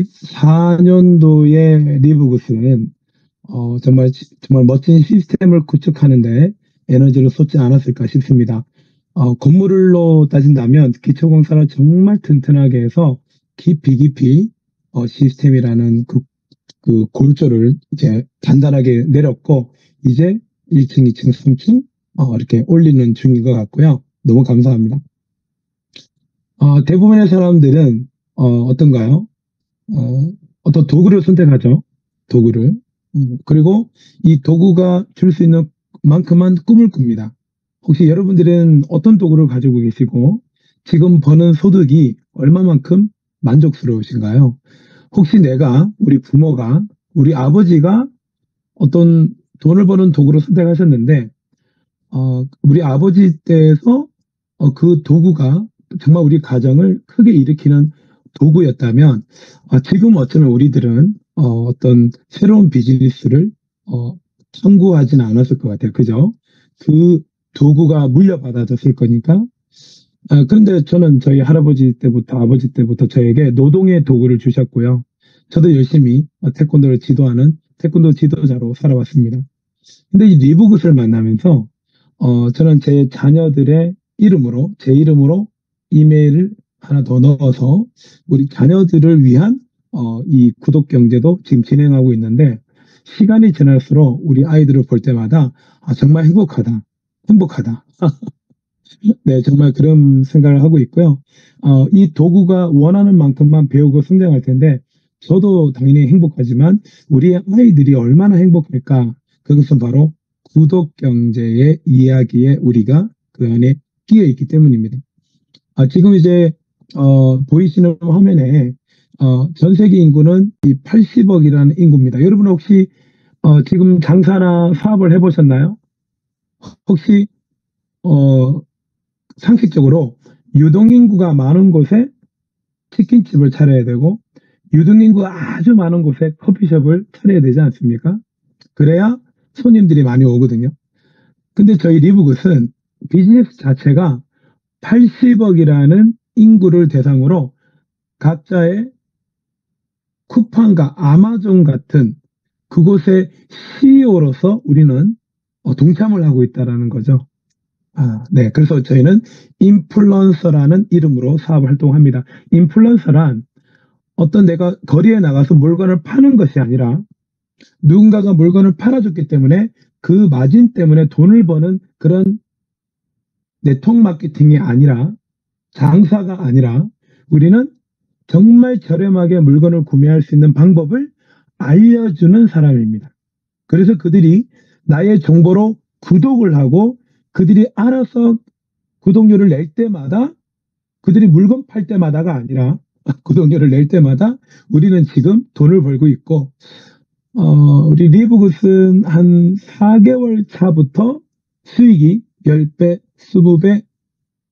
2024년도에 리브굿은 정말 멋진 시스템을 구축하는데 에너지를 쏟지 않았을까 싶습니다. 건물로 따진다면 기초공사를 정말 튼튼하게 해서 깊이 시스템이라는 그 골조를 이제 단단하게 내렸고, 이제 1층, 2층, 3층 이렇게 올리는 중인 것 같고요. 너무 감사합니다. 대부분의 사람들은 어떤가요? 어떤 도구를 선택하죠. 도구를. 그리고 이 도구가 줄 수 있는 만큼만 꿈을 꿉니다. 혹시 여러분들은 어떤 도구를 가지고 계시고 지금 버는 소득이 얼마만큼 만족스러우신가요? 혹시 우리 부모가, 우리 아버지가 어떤 돈을 버는 도구를 선택하셨는데 우리 아버지 때에서 그 도구가 정말 우리 가정을 크게 일으키는 도구였다면 지금 어쩌면 우리들은 어떤 새로운 비즈니스를 청구하지는 않았을 것 같아요. 그죠? 그 도구가 물려받아졌을 거니까. 그런데 저는 저희 할아버지 때부터 아버지 때부터 저에게 노동의 도구를 주셨고요. 저도 열심히 태권도를 지도하는 태권도 지도자로 살아왔습니다. 근데 이 리브굿을 만나면서 저는 제 자녀들의 이름으로, 제 이름으로 이메일을 하나 더 넣어서 우리 자녀들을 위한 이 구독 경제도 지금 진행하고 있는데, 시간이 지날수록 우리 아이들을 볼 때마다 정말 행복하다. 행복하다. 네, 정말 그런 생각을 하고 있고요. 이 도구가 원하는 만큼만 배우고 성장할 텐데, 저도 당연히 행복하지만 우리 아이들이 얼마나 행복할까? 그것은 바로 구독 경제의 이야기에 우리가 그 안에 끼어 있기 때문입니다. 지금 이제 보이시는 화면에 전 세계 인구는 이 80억이라는 인구입니다. 여러분 혹시 지금 장사나 사업을 해보셨나요? 혹시 어, 상식적으로 유동인구가 많은 곳에 치킨집을 차려야 되고 유동인구가 아주 많은 곳에 커피숍을 차려야 되지 않습니까? 그래야 손님들이 많이 오거든요. 근데 저희 리브굿은 비즈니스 자체가 80억이라는 인구를 대상으로 각자의 쿠팡과 아마존 같은 그곳의 CEO로서 우리는 동참을 하고 있다는 거죠. 네. 그래서 저희는 인플루언서라는 이름으로 사업 활동합니다. 인플루언서란 어떤 내가 거리에 나가서 물건을 파는 것이 아니라 누군가가 물건을 팔아줬기 때문에 그 마진 때문에 돈을 버는 그런 네트워크 마케팅이 아니라, 장사가 아니라, 우리는 정말 저렴하게 물건을 구매할 수 있는 방법을 알려주는 사람입니다. 그래서 그들이 나의 정보로 구독을 하고 그들이 알아서 구독료를 낼 때마다, 그들이 물건 팔 때마다가 아니라 구독료를 낼 때마다 우리는 지금 돈을 벌고 있고, 우리 리브굿은 한 4개월 차부터 수익이 10배, 20배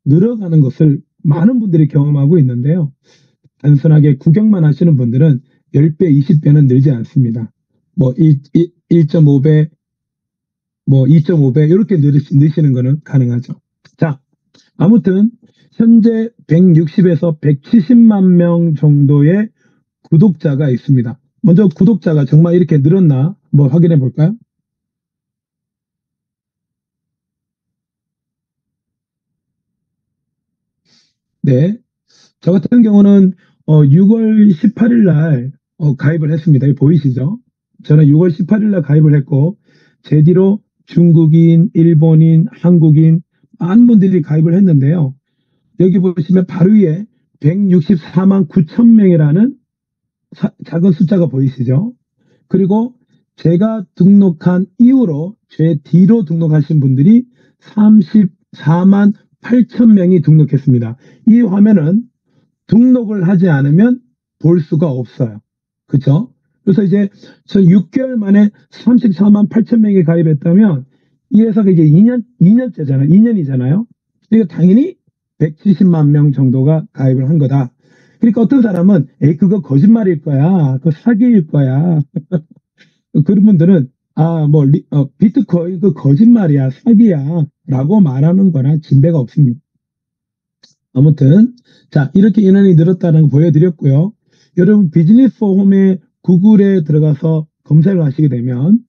늘어가는 것을 많은 분들이 경험하고 있는데요. 단순하게 구경만 하시는 분들은 10배, 20배는 늘지 않습니다. 뭐 1.5배, 뭐 2.5배 이렇게 늘시는 거는 가능하죠. 자, 아무튼 현재 160에서 170만 명 정도의 구독자가 있습니다. 먼저 구독자가 정말 이렇게 늘었나 뭐 확인해 볼까요? 네. 저 같은 경우는 6월 18일 날 가입을 했습니다. 이거 보이시죠? 저는 6월 18일 날 가입을 했고, 제 뒤로 중국인, 일본인, 한국인 많은 분들이 가입을 했는데요. 여기 보시면 바로 위에 164만 9천 명이라는 작은 숫자가 보이시죠? 그리고 제가 등록한 이후로 제 뒤로 등록하신 분들이 34만 8천 명이 등록했습니다. 이 화면은 등록을 하지 않으면 볼 수가 없어요. 그쵸? 그래서 이제 저 6개월 만에 34만 8천 명이 가입했다면 이 회사가 이제 2년째잖아요. 2년이잖아요. 그러니까 당연히 170만 명 정도가 가입을 한 거다. 그러니까 어떤 사람은 에이 그거 거짓말일 거야. 그거 사기일 거야. 그런 분들은 비트코인 그 거짓말이야. 사기야. 라고 말하는 거나 진배가 없습니다. 아무튼 자, 이렇게 인원이 늘었다는 거 보여드렸고요. 여러분 비즈니스 포 홈에 구글에 들어가서 검색을 하시게 되면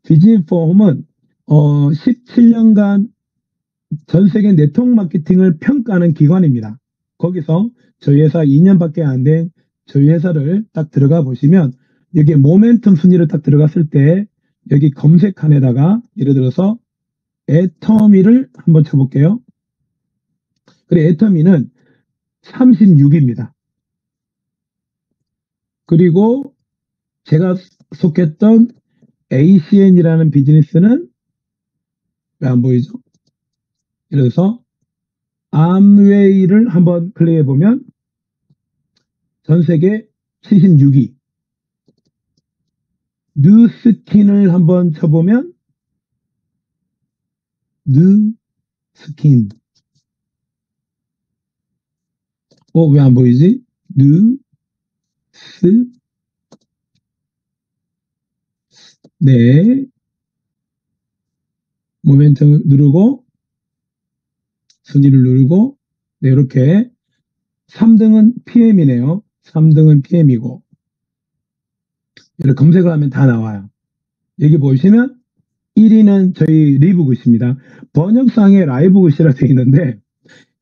비즈니스 포 홈은 17년간 전 세계 네트워크 마케팅을 평가하는 기관입니다. 거기서 저희 회사 2년밖에 안 된 저희 회사를 딱 들어가 보시면 여기 모멘텀 순위를 딱 들어갔을 때 여기 검색칸에다가 예를 들어서 애터미를 한번 쳐볼게요. 그래, 애터미는 36입니다. 그리고 제가 속했던 ACN이라는 비즈니스는 왜 안 보이죠? 예를 들어서 암웨이를 한번 클릭해 보면 전 세계 76위. 뉴스킨을 한번 쳐보면 뉴스킨. 왜 안 보이지? 뉴스. 네. 모멘텀 누르고 순위를 누르고 네, 이렇게 3등은 PM이네요. 3등은 PM이고 이렇게 검색을 하면 다 나와요. 여기 보시면 1위는 저희 리브굿입니다. 번역상에 라이브굿이라 되어 있는데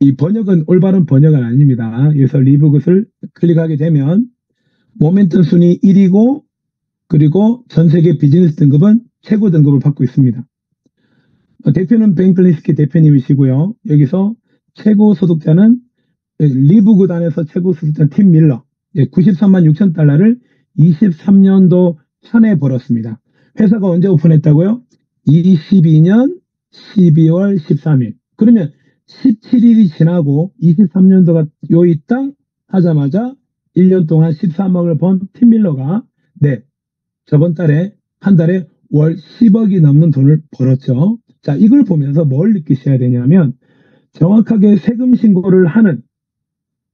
이 번역은 올바른 번역은 아닙니다. 그래서 리브굿을 클릭하게 되면 모멘텀 순위 1위고 그리고 전 세계 비즈니스 등급은 최고 등급을 받고 있습니다. 대표는 뱅클리스키 대표님이시고요. 여기서 최고 소득자는 리브굿 안에서 최고 소득자 팀 밀러 93만 6천 달러를 23년도 한 해 벌었습니다. 회사가 언제 오픈했다고요? 22년 12월 13일. 그러면 17일이 지나고 23년도가 요이 땅 하자마자 1년 동안 13억을 번 팀밀러가 네, 저번 달에 한 달에 월 10억이 넘는 돈을 벌었죠. 자, 이걸 보면서 뭘 느끼셔야 되냐면 정확하게 세금 신고를 하는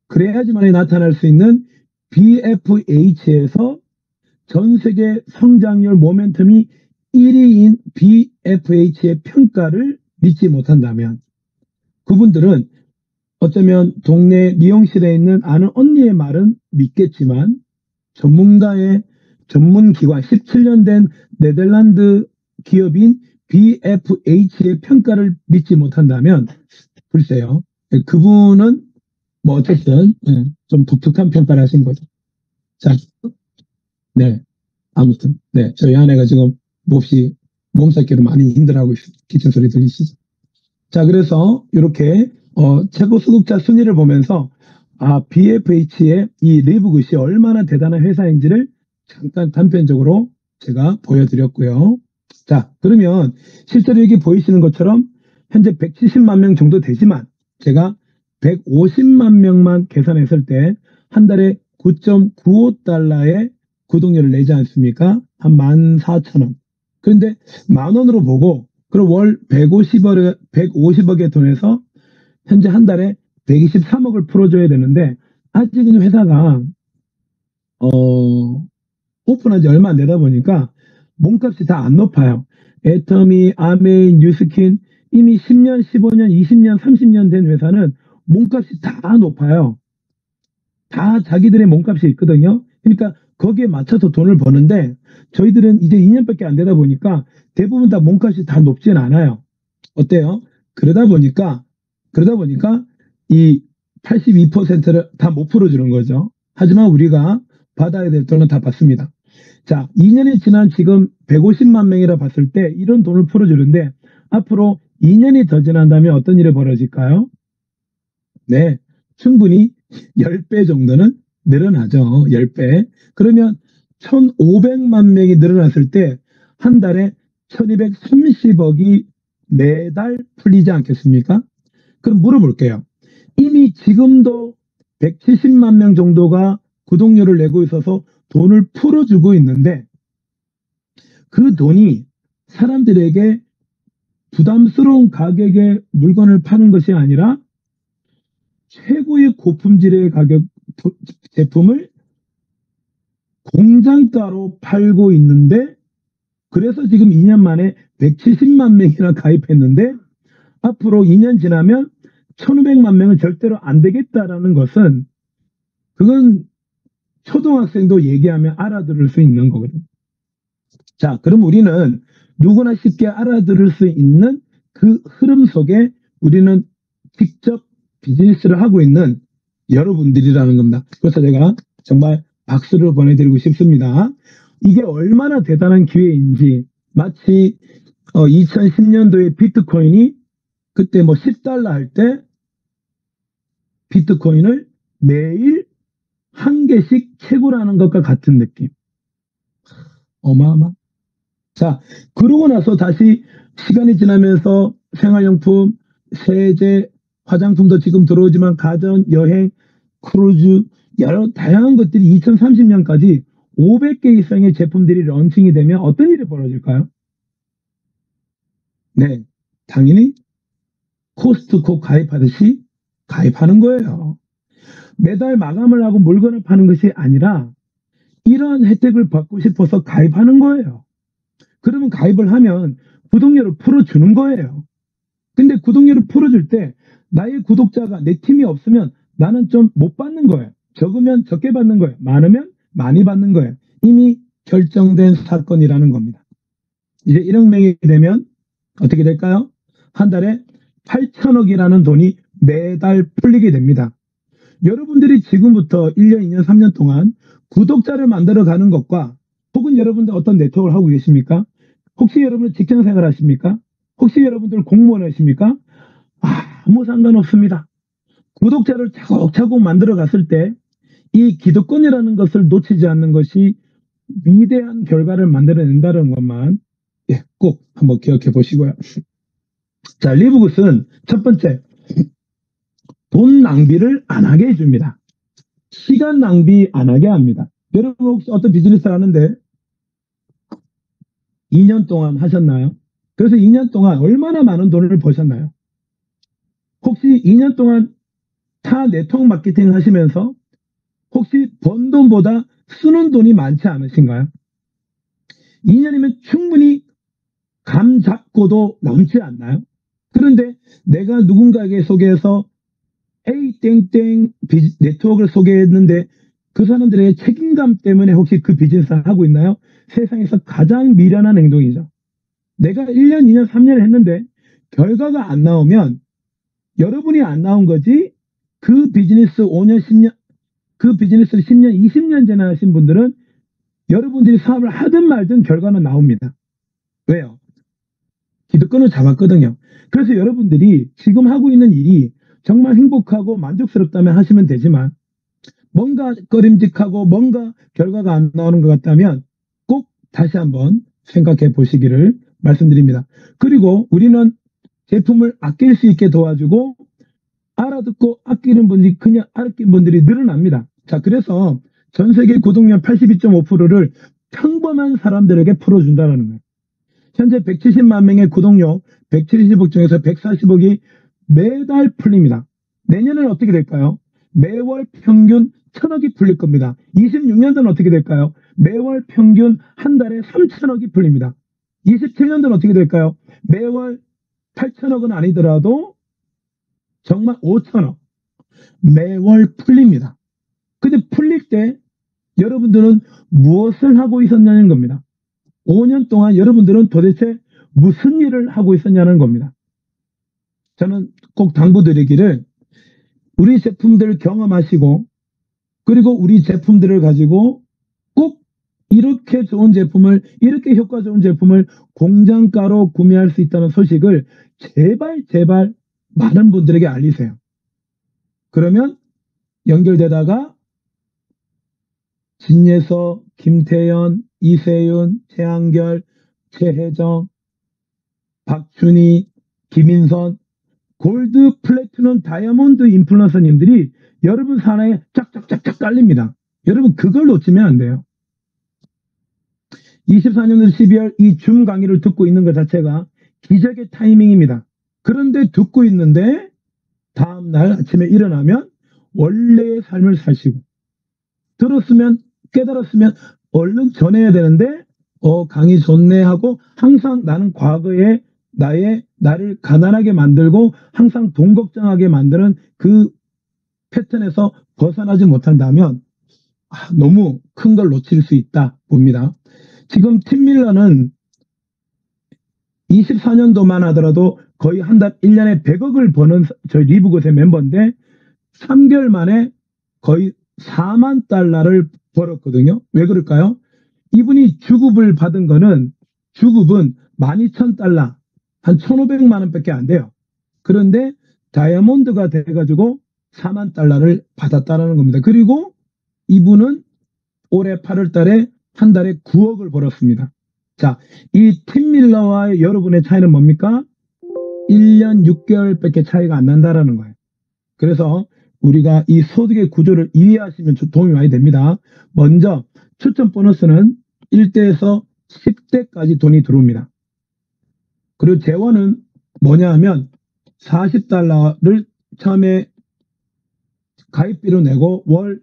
그래야지만이 나타날 수 있는 BFH에서 전 세계 성장률 모멘텀이 1위인 BFH의 평가를 믿지 못한다면 그분들은 어쩌면 동네 미용실에 있는 아는 언니의 말은 믿겠지만 전문가의 전문기관 17년 된 네덜란드 기업인 BFH의 평가를 믿지 못한다면 글쎄요. 그분은 뭐 어쨌든 좀 독특한 평가를 하신 거죠. 자, 네. 아무튼 네. 저희 아내가 지금 몹시 몸살기로 많이 힘들어하고 있습니다. 기침 소리 들리시죠? 자, 그래서 이렇게 최고 소득자 순위를 보면서 BFH의 이 리브굿이 얼마나 대단한 회사인지를 잠깐 단편적으로 제가 보여드렸고요. 자, 그러면 실제로 여기 보이시는 것처럼 현재 170만 명 정도 되지만 제가 150만 명만 계산했을 때 한 달에 9.95달러의 구독료를 내지 않습니까? 한 14,000원. 그런데 만 원으로 보고 그럼 월 150억의 돈에서 현재 한 달에 123억을 풀어줘야 되는데 아직은 회사가 오픈한 지 얼마 안 되다 보니까 몸값이 다 안 높아요. 애터미, 아메인, 뉴스킨 이미 10년, 15년, 20년, 30년 된 회사는 몸값이 다 높아요. 다 자기들의 몸값이 있거든요. 그러니까 거기에 맞춰서 돈을 버는데 저희들은 이제 2년밖에 안 되다 보니까 대부분 다 몸값이 다 높진 않아요. 어때요? 그러다 보니까 이 82%를 다 못 풀어주는 거죠. 하지만 우리가 받아야 될 돈은 다 받습니다. 자, 2년이 지난 지금 150만 명이라 봤을 때 이런 돈을 풀어주는데 앞으로 2년이 더 지난다면 어떤 일이 벌어질까요? 네, 충분히 10배 정도는 늘어나죠. 10배. 그러면 1,500만 명이 늘어났을 때 한 달에 1,230억이 매달 풀리지 않겠습니까? 그럼 물어볼게요. 이미 지금도 170만 명 정도가 구독료를 내고 있어서 돈을 풀어주고 있는데 그 돈이 사람들에게 부담스러운 가격에 물건을 파는 것이 아니라 최고의 고품질의 가격 제품을 공장가로 팔고 있는데 그래서 지금 2년 만에 170만 명이나 가입했는데 앞으로 2년 지나면 1,500만 명은 절대로 안 되겠다라는 것은 그건 초등학생도 얘기하면 알아들을 수 있는 거거든요. 자, 그럼 우리는 누구나 쉽게 알아들을 수 있는 그 흐름 속에 우리는 직접 비즈니스를 하고 있는 여러분들이라는 겁니다. 그래서 제가 정말 박수를 보내드리고 싶습니다. 이게 얼마나 대단한 기회인지, 마치 2010년도에 비트코인이 그때 뭐 10달러 할 때 비트코인을 매일 한 개씩 채굴하는 것과 같은 느낌. 어마어마. 자, 그러고 나서 다시 시간이 지나면서 생활용품, 세제, 화장품도 지금 들어오지만 가전, 여행, 크루즈, 여러 다양한 것들이 2030년까지 500개 이상의 제품들이 런칭이 되면 어떤 일이 벌어질까요? 네, 당연히 코스트코 가입하듯이 가입하는 거예요. 매달 마감을 하고 물건을 파는 것이 아니라 이러한 혜택을 받고 싶어서 가입하는 거예요. 그러면 가입을 하면 구독료를 풀어주는 거예요. 근데 구독료를 풀어줄 때 나의 구독자가 내 팀이 없으면 나는 좀 못 받는 거예요. 적으면 적게 받는 거예요. 많으면 많이 받는 거예요. 이미 결정된 사건이라는 겁니다. 이제 1억명이 되면 어떻게 될까요? 한 달에 8천억이라는 돈이 매달 풀리게 됩니다. 여러분들이 지금부터 1년, 2년, 3년 동안 구독자를 만들어 가는 것과 혹은 여러분들 어떤 네트워크를 하고 계십니까? 혹시 여러분 직장 생활 하십니까? 혹시 여러분들 공무원 하십니까? 아무 상관없습니다. 구독자를 차곡차곡 만들어 갔을 때 이 기득권이라는 것을 놓치지 않는 것이 위대한 결과를 만들어낸다는 것만 꼭 한번 기억해 보시고요. 자, 리브굿은 첫 번째, 돈 낭비를 안 하게 해줍니다. 시간 낭비 안 하게 합니다. 여러분 혹시 어떤 비즈니스를 하는데 2년 동안 하셨나요? 그래서 2년 동안 얼마나 많은 돈을 버셨나요? 혹시 2년 동안 타 네트워크 마케팅 하시면서 혹시 번 돈보다 쓰는 돈이 많지 않으신가요? 2년이면 충분히 감 잡고도 남지 않나요? 그런데 내가 누군가에게 소개해서 A 땡땡 네트워크를 소개했는데 그 사람들의 책임감 때문에 혹시 그 비즈니스를 하고 있나요? 세상에서 가장 미련한 행동이죠. 내가 1년, 2년, 3년 했는데 결과가 안 나오면 여러분이 안 나온 거지 그 비즈니스 5년, 10년, 그 비즈니스를 10년, 20년 전에 하신 분들은 여러분들이 사업을 하든 말든 결과는 나옵니다. 왜요? 기득권을 잡았거든요. 그래서 여러분들이 지금 하고 있는 일이 정말 행복하고 만족스럽다면 하시면 되지만 뭔가 꺼림직하고 뭔가 결과가 안 나오는 것 같다면 꼭 다시 한번 생각해 보시기를 말씀드립니다. 그리고 우리는 제품을 아낄 수 있게 도와주고 알아듣고 아끼는 분들이 그냥 아끼는 분들이 늘어납니다. 자, 그래서 전 세계 구독량 82.5%를 평범한 사람들에게 풀어준다는 거예요. 현재 170만 명의 구독료 170억 중에서 140억이 매달 풀립니다. 내년에는 어떻게 될까요? 매월 평균 1000억이 풀릴 겁니다. 26년도는 어떻게 될까요? 매월 평균 한 달에 3000억이 풀립니다. 27년도는 어떻게 될까요? 매월 8000억은 아니더라도 정말 5000억 매월 풀립니다. 근데 풀릴 때 여러분들은 무엇을 하고 있었냐는 겁니다. 5년 동안 여러분들은 도대체 무슨 일을 하고 있었냐는 겁니다. 저는 꼭 당부드리기를 우리 제품들을 경험하시고 그리고 우리 제품들을 가지고 꼭 이렇게 좋은 제품을 이렇게 효과 좋은 제품을 공장가로 구매할 수 있다는 소식을 제발 많은 분들에게 알리세요. 그러면 연결되다가 진예서, 김태연, 이세윤, 최한결, 최혜정, 박준희, 김인선, 골드, 플래티넘, 다이아몬드 인플루언서님들이 여러분 산하에 쫙쫙쫙쫙 깔립니다. 여러분 그걸 놓치면 안 돼요. 24년도 12월 이 줌 강의를 듣고 있는 것 자체가 기적의 타이밍입니다. 그런데 듣고 있는데 다음날 아침에 일어나면 원래의 삶을 사시고 들었으면 깨달았으면 얼른 전해야 되는데 강의 좋네 하고 항상 나는 과거에 나를 가난하게 만들고 항상 돈 걱정하게 만드는 그 패턴에서 벗어나지 못한다면 너무 큰 걸 놓칠 수 있다 봅니다. 지금 팀 밀러는 24년도만 하더라도 거의 한 달 1년에 100억을 버는 저희 리브굿의 멤버인데 3개월 만에 거의 4만 달러를 벌었거든요. 왜 그럴까요? 이분이 주급을 받은 거는 주급은 12,000달러, 한 1,500만 원밖에 안 돼요. 그런데 다이아몬드가 돼가지고 4만 달러를 받았다는 겁니다. 그리고 이분은 올해 8월 달에 한 달에 9억을 벌었습니다. 자, 이 팀 밀러와 여러분의 차이는 뭡니까? 1년 6개월밖에 차이가 안 난다라는 거예요. 그래서 우리가 이 소득의 구조를 이해하시면 도움이 많이 됩니다. 먼저 추천 보너스는 1대에서 10대까지 돈이 들어옵니다. 그리고 재원은 뭐냐 하면 40달러를 처음에 가입비로 내고 월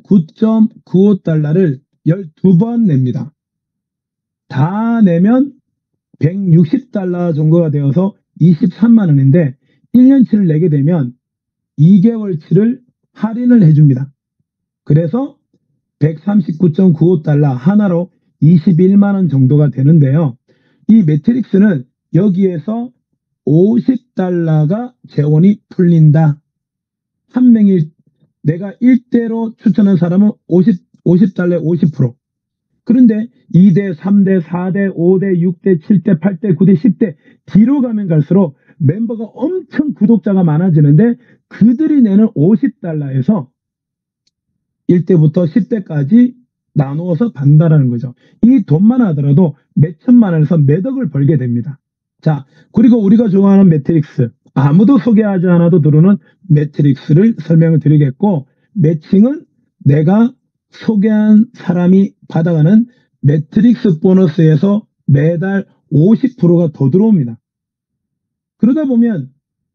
9.95달러를 12번 nep니다. 다 내면 160달러 정도가 되어서 23만 원인데 1년치를 내게 되면 2개월치를 할인을 해줍니다. 그래서 139.95달러 하나로 21만 원 정도가 되는데요. 이 매트릭스는 여기에서 50달러가 재원이 풀린다. 한 명이 내가 1대로 추천한 사람은 50달러에 50%. 그런데 2대, 3대, 4대, 5대, 6대, 7대, 8대, 9대, 10대 뒤로 가면 갈수록 멤버가 엄청 구독자가 많아지는데 그들이 내는 50달러에서 1대부터 10대까지 나누어서 받는다는 거죠. 이 돈만 하더라도 몇 천만 원에서 몇 억을 벌게 됩니다. 자, 그리고 우리가 좋아하는 매트릭스, 아무도 소개하지 않아도 들어오는 매트릭스를 설명을 드리겠고, 매칭은 내가 소개한 사람이 받아가는 매트릭스 보너스에서 매달 50%가 더 들어옵니다. 그러다 보면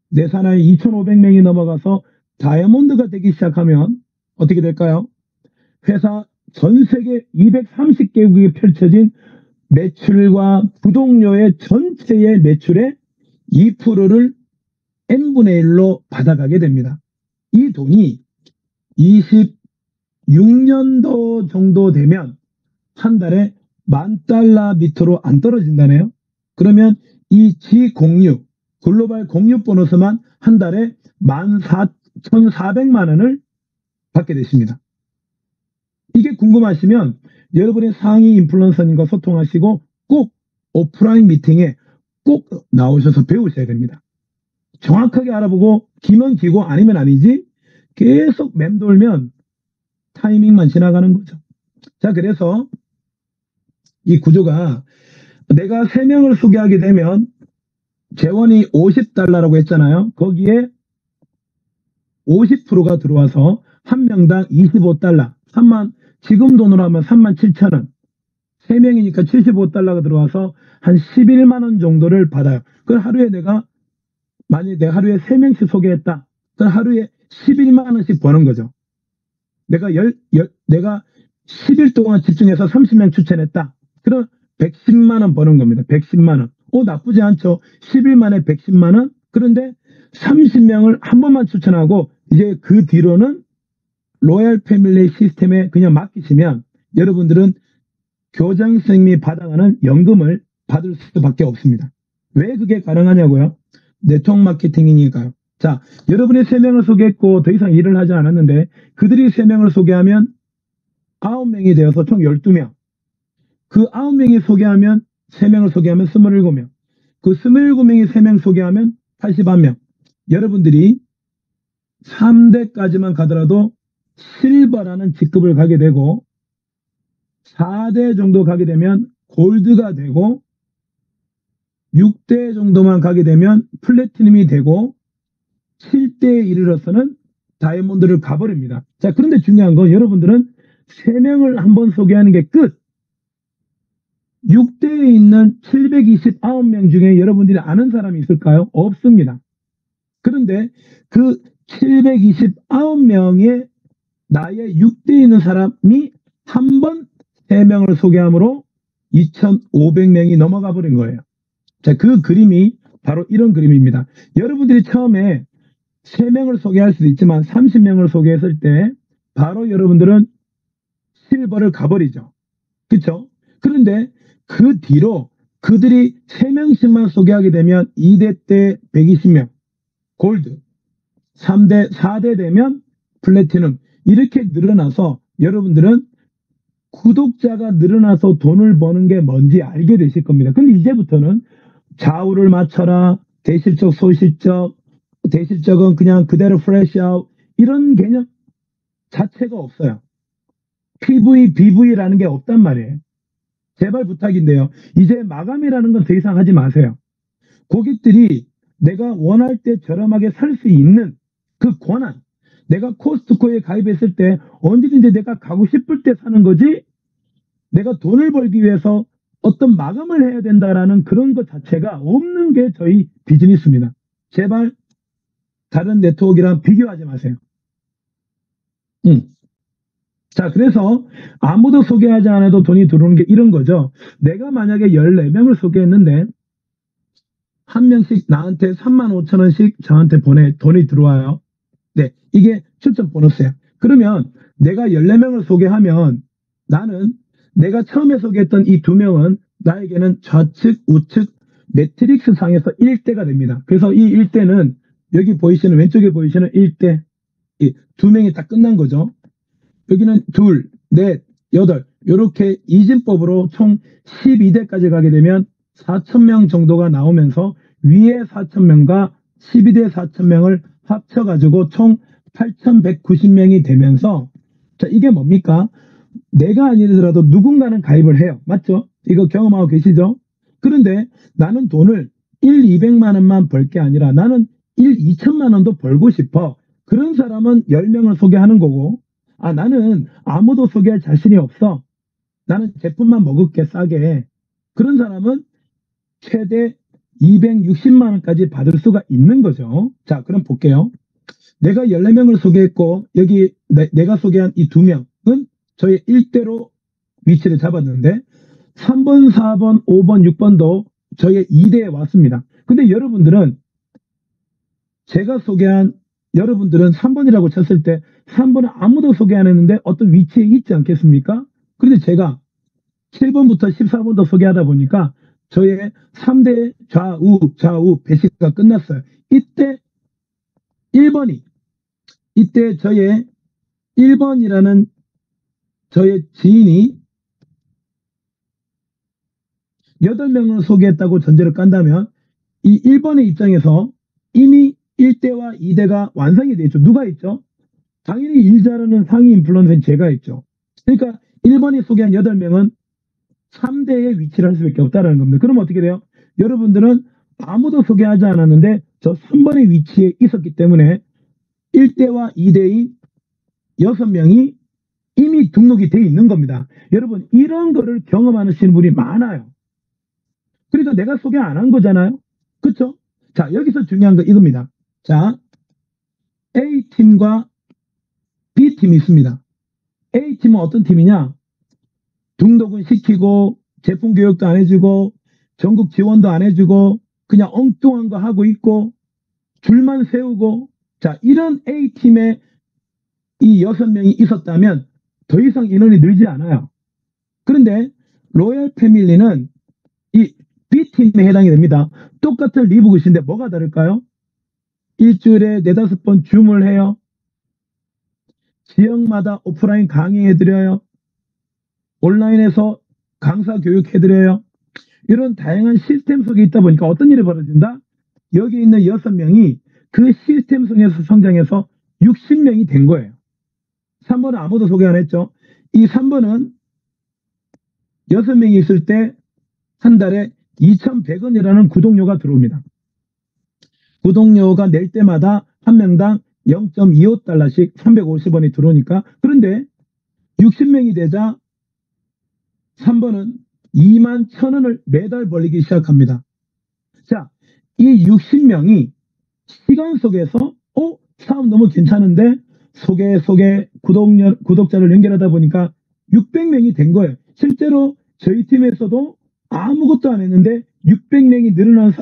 내 사나이 2,500명이 넘어가서 다이아몬드가 되기 시작하면 어떻게 될까요? 회사 전 세계 230개국에 펼쳐진 매출과 구독료의 전체의 매출의 2%를 n분의 1로 받아가게 됩니다. 이 돈이 26년도 정도 되면 한 달에 10,000달러 밑으로 안 떨어진다네요. 그러면 이 G06 글로벌 공유 보너스만 한 달에 14,400만 원을 받게 되십니다. 이게 궁금하시면 여러분의 상위 인플루언서님과 소통하시고 꼭 오프라인 미팅에 꼭 나오셔서 배우셔야 됩니다. 정확하게 알아보고 기면 기고 아니면 아니지 계속 맴돌면 타이밍만 지나가는 거죠. 자, 그래서 이 구조가 내가 3명을 소개하게 되면 재원이 50달러라고 했잖아요. 거기에 50%가 들어와서 한 명당 25달러, 지금 돈으로 하면 37,000원. 3명이니까 75달러가 들어와서 한 11만 원 정도를 받아요. 그럼 하루에 만약에 내가 하루에 3명씩 소개했다. 그럼 하루에 11만 원씩 버는 거죠. 내가 10일 동안 집중해서 30명 추천했다. 그럼 110만 원 버는 겁니다. 110만 원. 나쁘지 않죠. 10일 만에 110만 원? 그런데 30명을 한 번만 추천하고 이제 그 뒤로는 로얄 패밀리 시스템에 그냥 맡기시면 여러분들은 교장선생님이 받아가는 연금을 받을 수밖에 없습니다. 왜 그게 가능하냐고요? 네트워크 마케팅이니까요. 자, 여러분이 3명을 소개했고 더 이상 일을 하지 않았는데 그들이 3명을 소개하면 9명이 되어서 총 12명. 그 9명이 소개하면 3명을 소개하면 27명. 그 27명이 3명 소개하면 81명. 여러분들이 3대까지만 가더라도 실버라는 직급을 가게 되고 4대 정도 가게 되면 골드가 되고 6대 정도만 가게 되면 플래티넘이 되고 7대에 이르러서는 다이아몬드를 가버립니다. 자, 그런데 중요한 건 여러분들은 3명을 한번 소개하는 게 끝. 6대에 있는 729명 중에 여러분들이 아는 사람이 있을까요? 없습니다. 그런데 그 729명의 나의 6대에 있는 사람이 한 번 3명을 소개함으로 2,500명이 넘어가 버린 거예요. 자, 그 그림이 바로 이런 그림입니다. 여러분들이 처음에 3명을 소개할 수도 있지만 30명을 소개했을 때 바로 여러분들은 실버를 가버리죠. 그쵸? 그런데 그 뒤로 그들이 3명씩만 소개하게 되면 2대 때 120명, 골드, 3대, 4대 되면 플래티넘, 이렇게 늘어나서 여러분들은 구독자가 늘어나서 돈을 버는 게 뭔지 알게 되실 겁니다. 근데 이제부터는 좌우를 맞춰라, 대실적, 소실적, 대실적은 그냥 그대로 프레시아웃, 이런 개념 자체가 없어요. PV, BV라는 게 없단 말이에요. 제발 부탁인데요. 이제 마감이라는 건 더 이상 하지 마세요. 고객들이 내가 원할 때 저렴하게 살 수 있는 그 권한, 내가 코스트코에 가입했을 때 언제든지 내가 가고 싶을 때 사는 거지, 내가 돈을 벌기 위해서 어떤 마감을 해야 된다라는 그런 것 자체가 없는 게 저희 비즈니스입니다. 제발 다른 네트워크랑 비교하지 마세요. 자, 그래서 아무도 소개하지 않아도 돈이 들어오는 게 이런 거죠. 내가 만약에 14명을 소개했는데 한 명씩 나한테 35,000원씩 저한테 돈이 들어와요. 네, 이게 추천 보너스예요. 그러면 내가 14명을 소개하면 나는 내가 처음에 소개했던 이 2명은 나에게는 좌측, 우측 매트릭스 상에서 1대가 됩니다. 그래서 이 1대는 여기 보이시는 왼쪽에 보이시는 1대, 이 2명이 딱 끝난 거죠. 여기는 둘, 넷, 여덟, 이렇게 이진법으로 총 12대까지 가게 되면 4,000명 정도가 나오면서 위에 4,000명과 12대 4,000명을 합쳐가지고 총 8,190명이 되면서, 자, 이게 뭡니까? 내가 아니더라도 누군가는 가입을 해요. 맞죠? 이거 경험하고 계시죠? 그런데 나는 돈을 1, 200만 원만 벌 게 아니라 나는 1, 2천만 원도 벌고 싶어. 그런 사람은 10명을 소개하는 거고, 아, 나는 아무도 소개할 자신이 없어. 나는 제품만 먹을게, 싸게. 그런 사람은 최대 260만 원까지 받을 수가 있는 거죠. 자, 그럼 볼게요. 내가 14명을 소개했고, 여기 내가 소개한 이 2명은 저의 1대로 위치를 잡았는데, 3번, 4번, 5번, 6번도 저의 2대에 왔습니다. 근데 여러분들은 제가 소개한, 여러분들은 3번이라고 쳤을 때 3번은 아무도 소개 안 했는데 어떤 위치에 있지 않겠습니까? 그런데 제가 7번부터 14번도 소개하다 보니까 저의 3대 좌우 배치가 끝났어요. 이때 1번이, 이때 저의 1번이라는 저의 지인이 8명을 소개했다고 전제를 깐다면 이 1번의 입장에서 이미 1대와 2대가 완성이 되어 있죠. 누가 있죠? 당연히 일 잘하는 상위 인플루언서는 제가 있죠. 그러니까 1번이 소개한 8명은 3대에 위치를 할 수밖에 없다는 겁니다. 그럼 어떻게 돼요? 여러분들은 아무도 소개하지 않았는데 저 3번의 위치에 있었기 때문에 1대와 2대인 6명이 이미 등록이 되어 있는 겁니다. 여러분, 이런 거를 경험하시는 분이 많아요. 그러니까 내가 소개 안 한 거잖아요. 그쵸? 자, 여기서 중요한 거 이겁니다. 자, A팀과 B팀이 있습니다. A팀은 어떤 팀이냐? 등록은 시키고 제품 교육도 안 해주고 전국 지원도 안 해주고 그냥 엉뚱한 거 하고 있고 줄만 세우고, 자, 이런 A팀에 이 6명이 있었다면 더 이상 인원이 늘지 않아요. 그런데 로얄 패밀리는 이 B팀에 해당이 됩니다. 똑같은 리브굿인데 뭐가 다를까요? 일주일에 4-5번 줌을 해요. 지역마다 오프라인 강의해드려요. 온라인에서 강사 교육해드려요. 이런 다양한 시스템 속에 있다 보니까 어떤 일이 벌어진다? 여기 있는 6명이 그 시스템 속에서 성장해서 60명이 된 거예요. 3번은 아무도 소개 안 했죠. 이 3번은 6명이 있을 때 한 달에 2,100원이라는 구독료가 들어옵니다. 구독료가 낼 때마다 한 명당 0.25달러씩 350원이 들어오니까, 그런데 60명이 되자 3번은 21,000원을 매달 벌리기 시작합니다. 자, 이 60명이 시간 속에서 사업 너무 괜찮은데 구독자를 연결하다 보니까 600명이 된 거예요. 실제로 저희 팀에서도 아무것도 안 했는데 600명이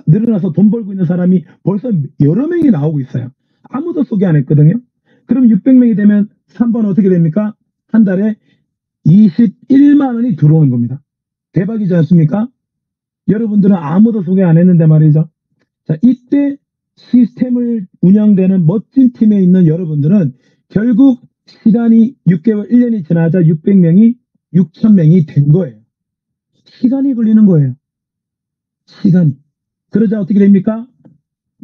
늘어나서 돈 벌고 있는 사람이 벌써 여러 명이 나오고 있어요. 아무도 소개 안 했거든요. 그럼 600명이 되면 3번 어떻게 됩니까? 한 달에 21만 원이 들어오는 겁니다. 대박이지 않습니까? 여러분들은 아무도 소개 안 했는데 말이죠. 자, 이때 시스템을 운영되는 멋진 팀에 있는 여러분들은 결국 시간이 6개월, 1년이 지나자 600명이 6,000명이 된 거예요. 시간이 걸리는 거예요. 시간이. 그러자 어떻게 됩니까?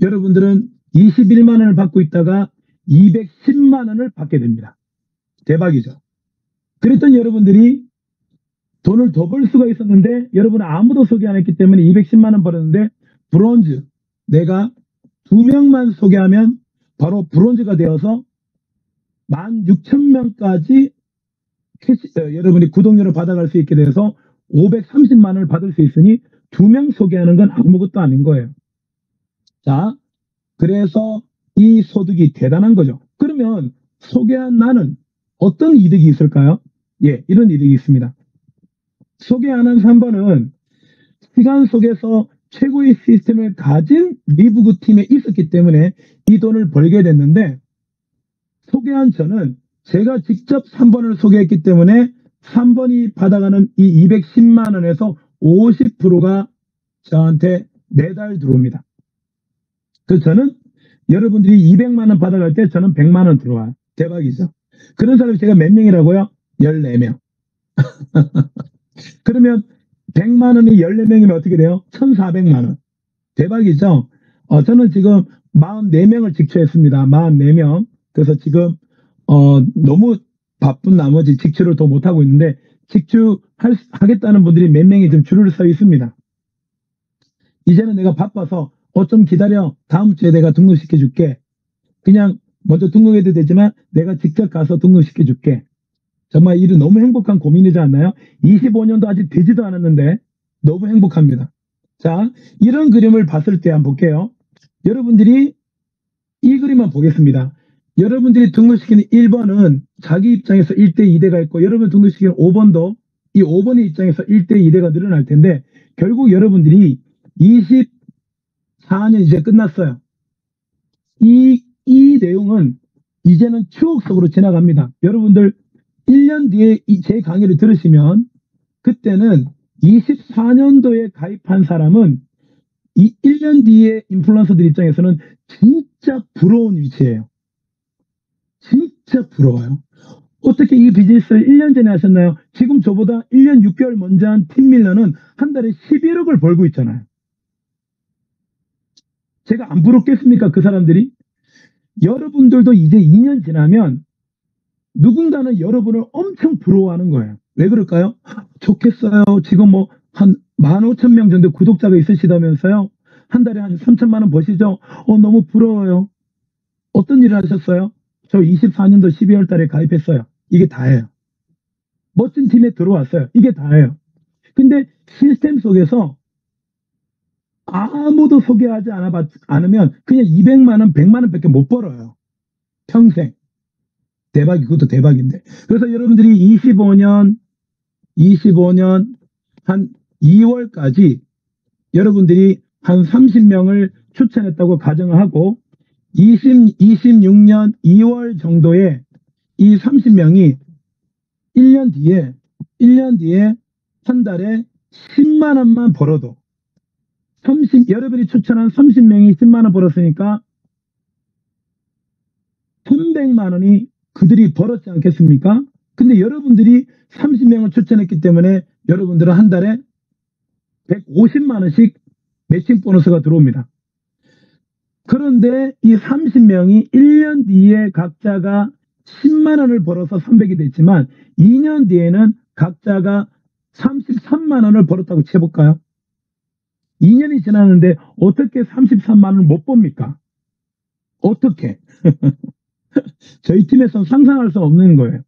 여러분들은 21만 원을 받고 있다가 210만 원을 받게 됩니다. 대박이죠. 그랬던 여러분들이 돈을 더 벌 수가 있었는데 여러분은 아무도 소개 안 했기 때문에 210만 원 벌었는데 브론즈, 내가 2명만 소개하면 바로 브론즈가 되어서 16,000명까지 여러분이 구독료를 받아갈 수 있게 돼서 530만 원을 받을 수 있으니 2명 소개하는 건 아무것도 아닌 거예요. 자, 그래서 이 소득이 대단한 거죠. 그러면 소개한 나는 어떤 이득이 있을까요? 예, 이런 이득이 있습니다. 소개하는 3번은 시간 속에서 최고의 시스템을 가진 리브그 팀에 있었기 때문에 이 돈을 벌게 됐는데, 소개한 저는 제가 직접 3번을 소개했기 때문에 3번이 받아가는 이 210만 원에서 50%가 저한테 매달 들어옵니다. 그래서 저는 여러분들이 200만 원 받아갈 때 저는 100만 원 들어와요. 대박이죠. 그런 사람이 제가 몇 명이라고요? 14명. 그러면 100만 원이 14명이면 어떻게 돼요? 1,400만 원. 대박이죠? 저는 지금 44명을 직추했습니다. 44명. 그래서 지금 너무 바쁜 나머지 직추를 더 못하고 있는데, 직추하겠다는 분들이 몇 명이 좀 줄을 서 있습니다. 이제는 내가 바빠서 좀 기다려. 다음 주에 내가 등록시켜 줄게. 그냥 먼저 등록해도 되지만 내가 직접 가서 등록시켜 줄게. 정말 일은 너무 행복한 고민이지 않나요? 25년도 아직 되지도 않았는데 너무 행복합니다. 자, 이런 그림을 봤을 때 한번 볼게요. 여러분들이 이 그림만 보겠습니다. 여러분들이 등록시키는 1번은 자기 입장에서 1대 2대가 있고, 여러분 등록시키는 5번도 이 5번의 입장에서 1대 2대가 늘어날 텐데, 결국 여러분들이 24년 이제 끝났어요. 이 내용은 이제는 추억 속으로 지나갑니다. 여러분들 1년 뒤에 제 강의를 들으시면 그때는 24년도에 가입한 사람은 이 1년 뒤에 인플루언서들 입장에서는 진짜 부러운 위치예요. 진짜 부러워요. 어떻게 이 비즈니스를 1년 전에 하셨나요? 지금 저보다 1년 6개월 먼저 한 팀밀러는 한 달에 11억을 벌고 있잖아요. 제가 안 부럽겠습니까? 그 사람들이? 여러분들도 이제 2년 지나면 누군가는 여러분을 엄청 부러워하는 거예요. 왜 그럴까요? 좋겠어요. 지금 뭐 한 15,000명 정도 구독자가 있으시다면서요. 한 달에 한 3천만 원 버시죠? 너무 부러워요. 어떤 일을 하셨어요? 저 24년도 12월 달에 가입했어요. 이게 다예요. 멋진 팀에 들어왔어요. 이게 다예요. 근데 시스템 속에서 아무도 소개하지 않으면 그냥 200만 원, 100만 원밖에 못 벌어요. 평생. 대박이, 그것도 대박인데. 그래서 여러분들이 25년 한 2월까지 여러분들이 한 30명을 추천했다고 가정을 하고, 26년 2월 정도에 이 30명이 1년 뒤에 한 달에 10만 원만 벌어도, 여러분이 추천한 30명이 10만 원 벌었으니까 300만 원이 그들이 벌었지 않겠습니까? 근데 여러분들이 30명을 추천했기 때문에 여러분들은 한 달에 150만 원씩 매칭 보너스가 들어옵니다. 그런데 이 30명이 1년 뒤에 각자가 10만 원을 벌어서 300이 됐지만 2년 뒤에는 각자가 33만 원을 벌었다고 쳐볼까요? 2년이 지났는데 어떻게 33만 원을 못 법니까? 어떻게? 저희 팀에서는 상상할 수 없는 거예요.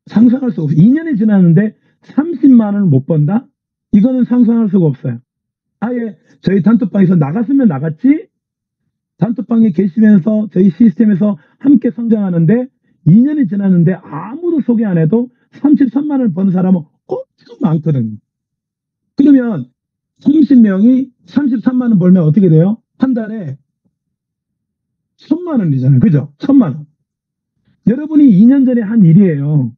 상상할 수 없어요. 2년이 지났는데 30만 원을 못 번다? 이거는 상상할 수가 없어요. 아예 저희 단톡방에서 나갔으면 나갔지, 단톡방에 계시면서 저희 시스템에서 함께 성장하는데 2년이 지났는데 아무도 소개 안 해도 33만 원을 버는 사람은 엄청 많거든요. 그러면 30명이 33만 원 벌면 어떻게 돼요? 한 달에 1,000만 원이잖아요. 그죠? 1,000만 원. 여러분이 2년 전에 한 일이에요.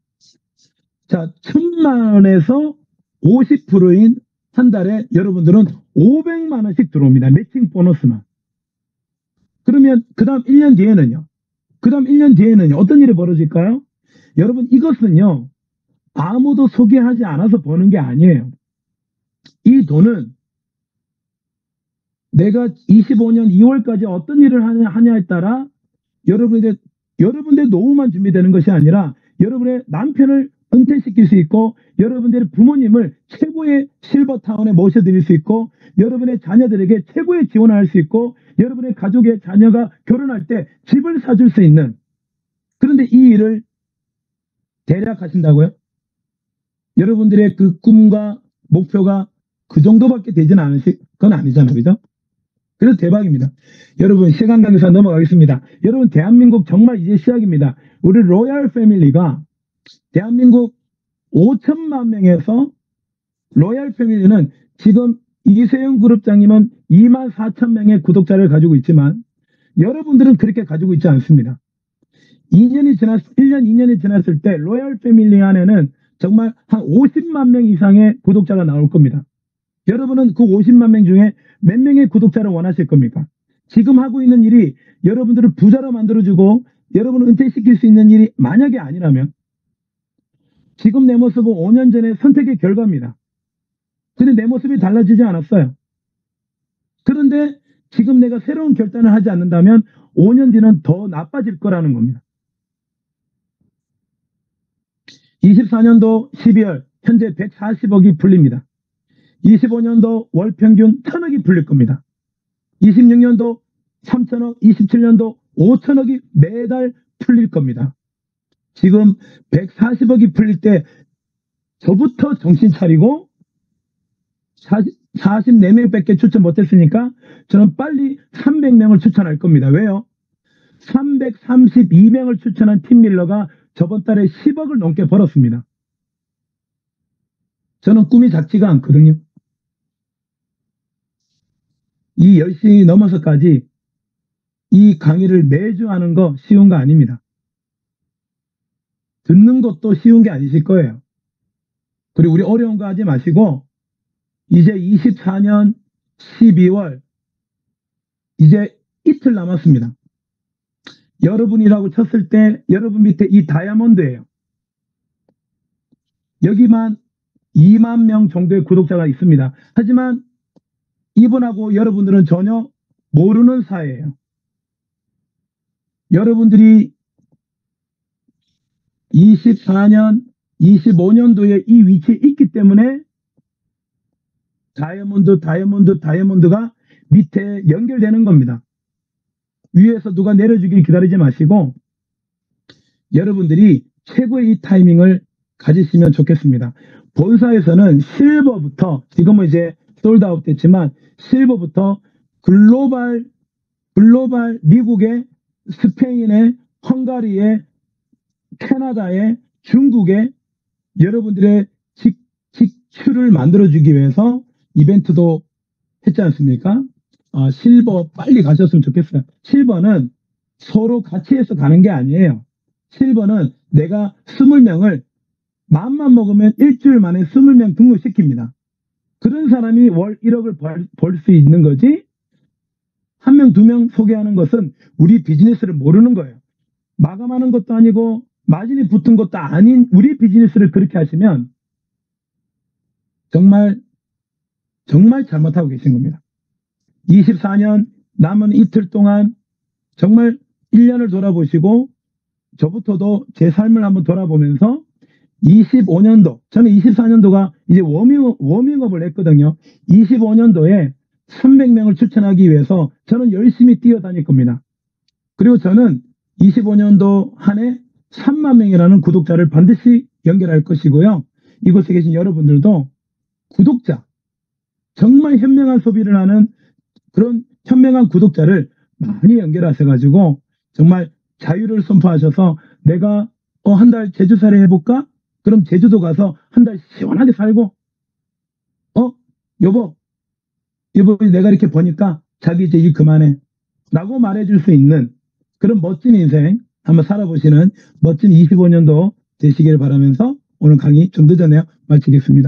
자, 1,000만 원에서 50%인 한 달에 여러분들은 500만 원씩 들어옵니다. 매칭 보너스만. 그러면 그 다음 1년 뒤에는요. 어떤 일이 벌어질까요? 여러분, 이것은요, 아무도 소개하지 않아서 버는 게 아니에요. 이 돈은 내가 25년 2월까지 어떤 일을 하냐에 따라 여러분들의 노후만 준비되는 것이 아니라 여러분의 남편을 은퇴시킬 수 있고 여러분들의 부모님을 최고의 실버타운에 모셔드릴 수 있고 여러분의 자녀들에게 최고의 지원을 할 수 있고 여러분의 가족의 자녀가 결혼할 때 집을 사줄 수 있는, 그런데 이 일을 대략 하신다고요? 여러분들의 그 꿈과 목표가 그 정도밖에 되지는 않으실 건 아니잖아요. 그죠? 그래서 대박입니다. 여러분, 시간 관계상 넘어가겠습니다. 여러분, 대한민국 정말 이제 시작입니다. 우리 로얄 패밀리가 대한민국 5천만 명에서 로얄 패밀리는 지금 이세영 그룹장님은 2만 4천 명의 구독자를 가지고 있지만 여러분들은 그렇게 가지고 있지 않습니다. 1년, 2년이 지났을 때 로얄 패밀리 안에는 정말 한 50만 명 이상의 구독자가 나올 겁니다. 여러분은 그 50만 명 중에 몇 명의 구독자를 원하실 겁니까? 지금 하고 있는 일이 여러분들을 부자로 만들어주고 여러분을 은퇴시킬 수 있는 일이 만약에 아니라면 지금 내 모습은 5년 전에 선택의 결과입니다. 근데 내 모습이 달라지지 않았어요. 그런데 지금 내가 새로운 결단을 하지 않는다면 5년 뒤는 더 나빠질 거라는 겁니다. 24년도 12월 현재 140억이 풀립니다. 25년도 월 평균 1,000억이 풀릴 겁니다. 26년도 3,000억, 27년도 5,000억이 매달 풀릴 겁니다. 지금 140억이 풀릴 때 저부터 정신 차리고 44명밖에 추천 못했으니까 저는 빨리 300명을 추천할 겁니다. 왜요? 332명을 추천한 팀밀러가 저번 달에 10억을 넘게 벌었습니다. 저는 꿈이 작지가 않거든요. 이 10시 넘어서까지 이 강의를 매주 하는 거 쉬운 거 아닙니다. 듣는 것도 쉬운 게 아니실 거예요. 그리고 우리 어려운 거 하지 마시고 이제 24년 12월 이제 이틀 남았습니다. 여러분이라고 쳤을 때 여러분 밑에 이 다이아몬드예요. 여기만 2만 명 정도의 구독자가 있습니다. 하지만 이분하고 여러분들은 전혀 모르는 사이예요. 여러분들이 24년, 25년도에 이 위치에 있기 때문에 다이아몬드가 밑에 연결되는 겁니다. 위에서 누가 내려주길 기다리지 마시고 여러분들이 최고의 이 타이밍을 가지시면 좋겠습니다. 본사에서는 실버부터 지금은 이제 솔드아웃 됐지만 실버부터 글로벌 미국의 스페인의 헝가리의 캐나다의 중국의 여러분들의 직출을 만들어주기 위해서 이벤트도 했지 않습니까? 실버 빨리 가셨으면 좋겠어요. 실버는 서로 같이 해서 가는 게 아니에요. 실버는 내가 20명을 마음만 먹으면 일주일 만에 20명 등록시킵니다. 그런 사람이 월 1억을 벌 수 있는 거지 1명, 2명 소개하는 것은 우리 비즈니스를 모르는 거예요. 마감하는 것도 아니고 마진이 붙은 것도 아닌 우리 비즈니스를 그렇게 하시면 정말 잘못하고 계신 겁니다. 24년 남은 이틀 동안 정말 1년을 돌아보시고 저부터도 제 삶을 한번 돌아보면서 25년도, 저는 24년도가 이제 워밍업을 했거든요. 25년도에 300명을 추천하기 위해서 저는 열심히 뛰어다닐 겁니다. 그리고 저는 25년도 한 해 3만 명이라는 구독자를 반드시 연결할 것이고요. 이곳에 계신 여러분들도 구독자, 정말 현명한 소비를 하는 그런 현명한 구독자를 많이 연결하셔가지고 정말 자유를 선포하셔서 내가 한 달 제주살이 해볼까? 그럼 제주도 가서 한 달 시원하게 살고 여보 내가 이렇게 보니까 자기 이제 일 그만해 라고 말해줄 수 있는 그런 멋진 인생 한번 살아보시는 멋진 25년도 되시길 바라면서 오늘 강의 좀 늦었네요. 마치겠습니다.